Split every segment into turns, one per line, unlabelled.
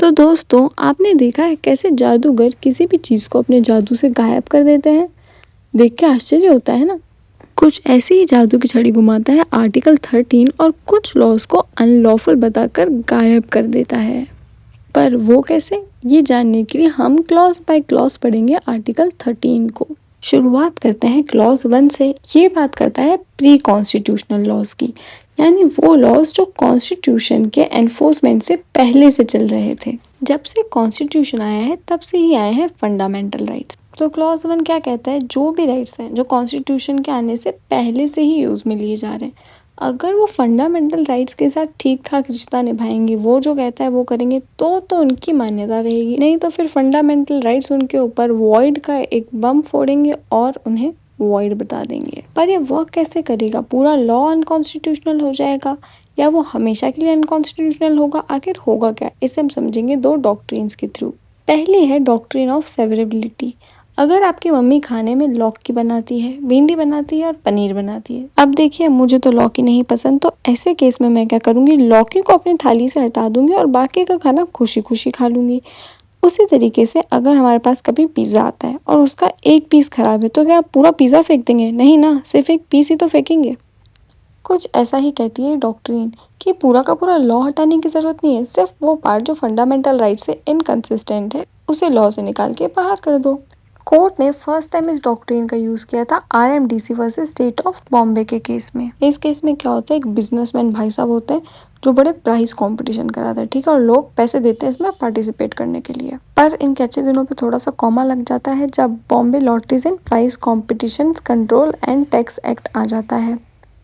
तो दोस्तों, आपने देखा है कैसे जादूगर किसी भी चीज़ को अपने जादू से गायब कर देते हैं। देख के आश्चर्य होता है ना। कुछ ऐसे ही जादू की छड़ी घुमाता है आर्टिकल 13 और कुछ लॉज को अनलॉफुल बताकर गायब कर देता है। पर वो कैसे, ये जानने के लिए हम क्लॉज बाय क्लॉज पढ़ेंगे आर्टिकल 13 को। शुरुआत करते हैं क्लॉज 1 से। ये बात करता है प्री कॉन्स्टिट्यूशनल लॉज की, यानी वो लॉज जो कॉन्स्टिट्यूशन के एनफोर्समेंट से पहले से चल रहे थे। जब से कॉन्स्टिट्यूशन आया है तब से ही आए हैं फंडामेंटल राइट्स। तो क्लॉज 1 क्या कहता है, जो भी राइट्स हैं जो कॉन्स्टिट्यूशन के आने से पहले से ही यूज में लिए जा रहे हैं, अगर वो फंडामेंटल राइट्स के साथ ठीक ठाक रिश्ता निभाएंगे, वो जो कहता है वो करेंगे, तो उनकी मान्यता रहेगी। नहीं तो फिर फंडामेंटल राइट्स उनके ऊपर वॉइड का एक बम फोड़ेंगे और उन्हें वॉइड बता देंगे। पर ये वर्क कैसे करेगा? पूरा लॉ अनकॉन्स्टिट्यूशनल हो जाएगा या वो हमेशा के लिए अनकॉन्स्टिट्यूशनल होगा? आखिर होगा क्या, इसे हम समझेंगे दो डॉक्ट्रिन्स के थ्रू। पहली है डॉक्ट्रिन ऑफ सेवरेबिलिटी। अगर आपकी मम्मी खाने में लौकी बनाती है, भिंडी बनाती है और पनीर बनाती है। अब देखिए, मुझे तो लौकी नहीं पसंद, तो ऐसे केस में मैं क्या करूँगी, लौकी को अपनी थाली से हटा दूंगी और बाकी का खाना खुशी खुशी खा लूँगी। उसी तरीके से अगर हमारे पास कभी पिज़्ज़ा आता है और उसका एक पीस खराब है, तो क्या आप पूरा पिज़्ज़ा फेंक देंगे? नहीं ना, सिर्फ एक पीस ही तो फेंकेंगे। कुछ ऐसा ही कहती है डॉक्ट्रिन कि पूरा का पूरा लॉ हटाने की ज़रूरत नहीं है, सिर्फ वो पार्ट जो फंडामेंटल राइट से इनकंसिस्टेंट है उसे लॉ से निकाल के बाहर कर दो। कोर्ट ने फर्स्ट टाइम इस डॉक्ट्रिन का यूज़ किया था RMDC versus state of Bombay के केस में। इस केस में क्या होता है, एक बिजनेसमैन भाई साहब होते हैं जो बड़े प्राइस कंपटीशन कराते हैं, ठीक है, और लोग पैसे देते हैं इसमें पार्टिसिपेट करने के लिए। पर इनके अच्छे दिनों पे थोड़ा सा कॉमा लग जाता है जब Bombay lotteries and prize competition control and tax act आ जाता है।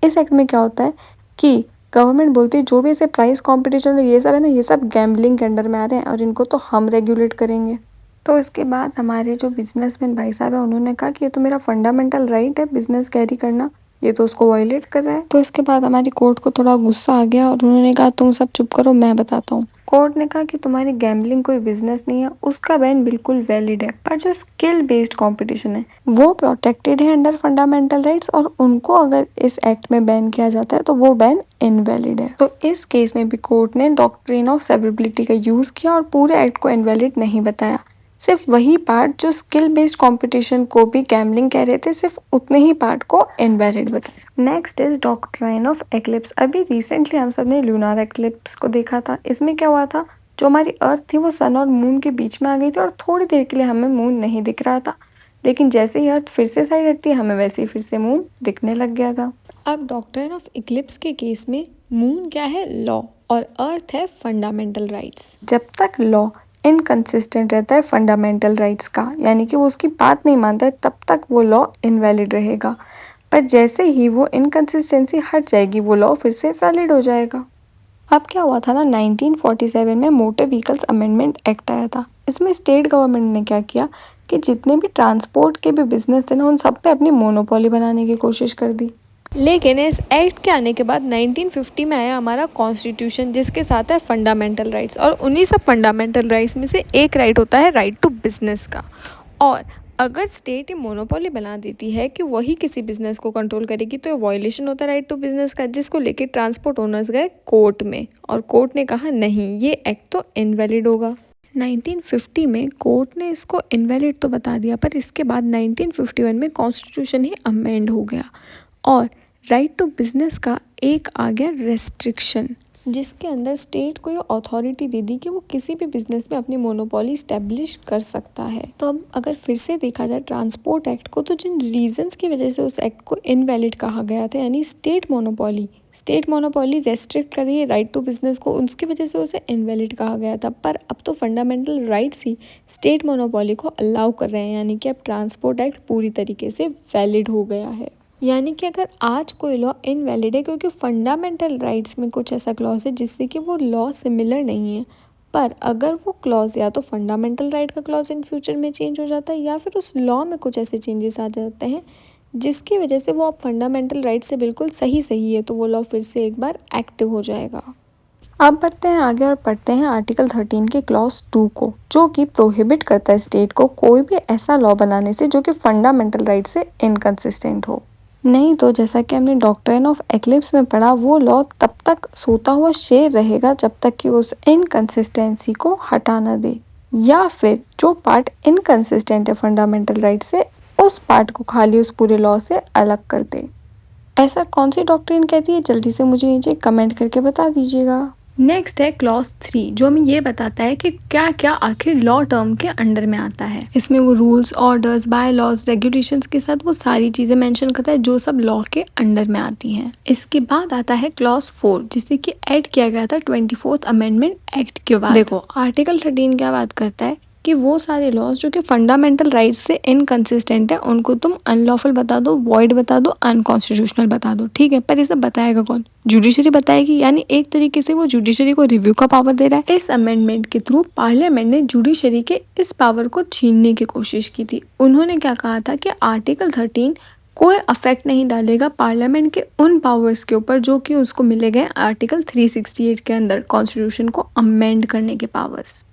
इस एक्ट में क्या होता है कि गवर्नमेंट बोलती है जो भी ऐसे प्राइस कंपटीशन ये सब है ना, ये सब गैम्बलिंग के अंडर में आ रहे हैं और इनको तो हम रेगुलेट करेंगे। तो इसके बाद हमारे जो बिजनेसमैन भाई साहब है उन्होंने कहा कि ये तो मेरा फंडामेंटल राइट है बिजनेस कैरी करना, ये तो उसको वायलेट कर रहा है। तो इसके बाद हमारी कोर्ट को थोड़ा गुस्सा आ गया और उन्होंने कहा तुम सब चुप करो, मैं बताता हूँ। कोर्ट ने कहा कि तुम्हारी गैम्बलिंग कोई बिजनेस नहीं है, उसका बैन बिल्कुल वैलिड है, पर जो स्किल बेस्ड कंपटीशन है वो प्रोटेक्टेड है अंडर फंडामेंटल राइट्स और उनको अगर इस एक्ट में बैन किया जाता है तो वो बैन इनवैलिड है। तो इस केस में भी कोर्ट ने डॉक्ट्रिन ऑफ सेवरेबिलिटी का यूज किया और पूरे एक्ट को इनवैलिड नहीं बताया, सिर्फ वही पार्ट जो स्किल बेस्ड कंपटीशन को भी गैम्बलिंग कह रहे थे, सिर्फ उतने ही पार्ट को इनवैलिड बताया। Next is doctrine of eclipse. अभी रिसेंटली हम सब ने लूनार एक्लिप्स को देखा था। इसमें क्या हुआ था, जो हमारी अर्थ थी वो सन और मून के बीच में आ गई थी और थोड़ी देर के लिए हमें मून नहीं दिख रहा था, लेकिन जैसे ही अर्थ फिर से साइड हटती है हमें वैसे ही फिर से मून दिखने लग गया था। अब डॉक्ट्राइन ऑफ इक्लिप्स के केस में मून क्या है, लॉ, और अर्थ है फंडामेंटल राइट्स। जब तक लॉ इनकंसिस्टेंट रहता है फंडामेंटल राइट्स का, यानी कि वो उसकी बात नहीं मानता है, तब तक वो लॉ इनवैलिड रहेगा। पर जैसे ही वो इनकंसिस्टेंसी हट जाएगी वो लॉ फिर से वैलिड हो जाएगा। अब क्या हुआ था ना, 1947 में मोटर व्हीकल्स अमेंडमेंट एक्ट आया था। इसमें स्टेट गवर्नमेंट ने क्या किया कि जितने भी ट्रांसपोर्ट के भी बिजनेस थे ना, उन सब पे अपनी मोनोपोली बनाने की कोशिश कर दी। लेकिन इस एक्ट के आने के बाद 1950 में आया हमारा कॉन्स्टिट्यूशन, जिसके साथ है फंडामेंटल राइट्स, और उन्हीं सब फंडामेंटल राइट्स में से एक राइट होता है राइट टू बिजनेस का। और अगर स्टेट ये मोनोपोली बना देती है कि वही किसी बिजनेस को कंट्रोल करेगी, तो ये वायलेशन होता है राइट टू बिजनेस का, जिसको लेके ट्रांसपोर्ट ओनर्स गए कोर्ट में और कोर्ट ने कहा नहीं, ये एक्ट तो इनवैलिड होगा। 1950 में कोर्ट ने इसको इनवैलिड तो बता दिया, पर इसके बाद 1951 में कॉन्स्टिट्यूशन ही अमेंड हो गया और राइट टू बिजनेस का एक आ गया रेस्ट्रिक्शन, जिसके अंदर स्टेट को ये अथॉरिटी दे दी कि वो किसी भी बिजनेस में अपनी मोनोपोली स्टैब्लिश कर सकता है। तो अब अगर फिर से देखा जाए ट्रांसपोर्ट एक्ट को, तो जिन रीजंस की वजह से उस एक्ट को इनवैलिड कहा गया था, यानी स्टेट मोनोपोली रेस्ट्रिक्ट कर रही है राइट टू बिजनेस को, उसकी वजह से उसे इनवैलिड कहा गया था। पर अब तो फंडामेंटल राइट्स ही स्टेट मोनोपोली को अलाउ कर रहे हैं, यानी कि अब ट्रांसपोर्ट एक्ट पूरी तरीके से वैलिड हो गया है। यानी कि अगर आज कोई लॉ इनवैलिड है क्योंकि फंडामेंटल राइट्स में कुछ ऐसा क्लॉज है जिससे कि वो लॉ सिमिलर नहीं है, पर अगर वो क्लॉज या तो फंडामेंटल राइट का क्लॉज इन फ्यूचर में चेंज हो जाता है या फिर उस लॉ में कुछ ऐसे चेंजेस आ जाते हैं जिसकी वजह से वो अब फंडामेंटल राइट से बिल्कुल सही है, तो वो लॉ फिर से एक बार एक्टिव हो जाएगा। अब बढ़ते हैं आगे और पढ़ते हैं आर्टिकल 13 के क्लॉज 2 को, जो कि प्रोहिबिट करता है स्टेट को कोई भी ऐसा लॉ बनाने से जो कि फंडामेंटल राइट से इनकंसिस्टेंट हो। नहीं तो जैसा कि हमने डॉक्ट्रिन ऑफ एक्लिप्स में पढ़ा, वो लॉ तब तक सोता हुआ शेर रहेगा जब तक कि उस इनकंसिस्टेंसी को हटा ना दे, या फिर जो पार्ट इनकंसिस्टेंट है फंडामेंटल राइट से, उस पार्ट को खाली उस पूरे लॉ से अलग कर दे। ऐसा कौन सी डॉक्ट्रिन कहती है, जल्दी से मुझे नीचे कमेंट करके बता दीजिएगा। नेक्स्ट है क्लॉज 3, जो हमें ये बताता है कि क्या क्या आखिर लॉ टर्म के अंडर में आता है। इसमें वो rules, orders, bylaws, regulations के साथ वो सारी चीजें मेंशन करता है जो सब लॉ के अंडर में आती हैं। इसके बाद आता है क्लॉज 4, जिसे कि ऐड किया गया था 24th अमेंडमेंट एक्ट के बाद। देखो आर्टिकल 13 क्या बात करता है कि वो सारे लॉज जो कि फंडामेंटल राइट्स से इनकंसिस्टेंट है, उनको तुम अनलॉफुल बता दो, वॉइड बता दो, अनकॉन्स्टिट्यूशनल बता दो। ठीक है, पर ये सब बताएगा कौन? जुडिशरी बताएगी, यानी एक तरीके से वो जुडिशरी को रिव्यू का पावर दे रहा है। इस अमेंडमेंट के थ्रू पार्लियामेंट ने जुडिशरी के इस पावर को छीनने की कोशिश की थी। उन्होंने क्या कहा था कि आर्टिकल 13 कोई अफेक्ट नहीं डालेगा पार्लियामेंट के उन पावर्स के ऊपर जो कि उसको मिले गए आर्टिकल 368 के अंदर, कॉन्स्टिट्यूशन को अमेंड करने के पावर्स।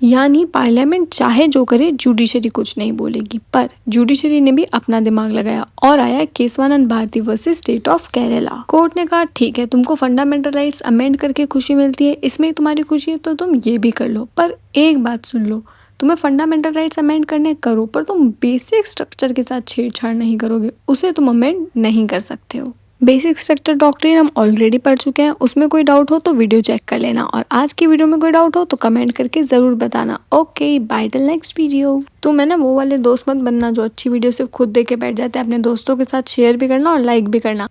यानी पार्लियामेंट चाहे जो करे, जुडिशरी कुछ नहीं बोलेगी। पर जुडिशरी ने भी अपना दिमाग लगाया और आया Kesavananda Bharati versus state of Kerala. Court ने कहा ठीक है, तुमको फंडामेंटल राइट्स अमेंड करके खुशी मिलती है, इसमें तुम्हारी खुशी है तो तुम ये भी कर लो, पर एक बात सुन लो, तुम्हें फंडामेंटल राइट्स अमेंड करने करो, पर तुम बेसिक स्ट्रक्चर के साथ छेड़छाड़ नहीं करोगे, उसे तुम अमेंड नहीं कर सकते हो। बेसिक स्ट्रक्चर डॉक्ट्रिन हम ऑलरेडी पढ़ चुके हैं, उसमें कोई डाउट हो तो वीडियो चेक कर लेना, और आज की वीडियो में कोई डाउट हो तो कमेंट करके जरूर बताना। Okay bye till next video. तो मैं ना वो वाले दोस्त मत बनना जो अच्छी वीडियो सिर्फ खुद देख के बैठ जाते हैं, अपने दोस्तों के साथ शेयर भी करना और लाइक भी करना।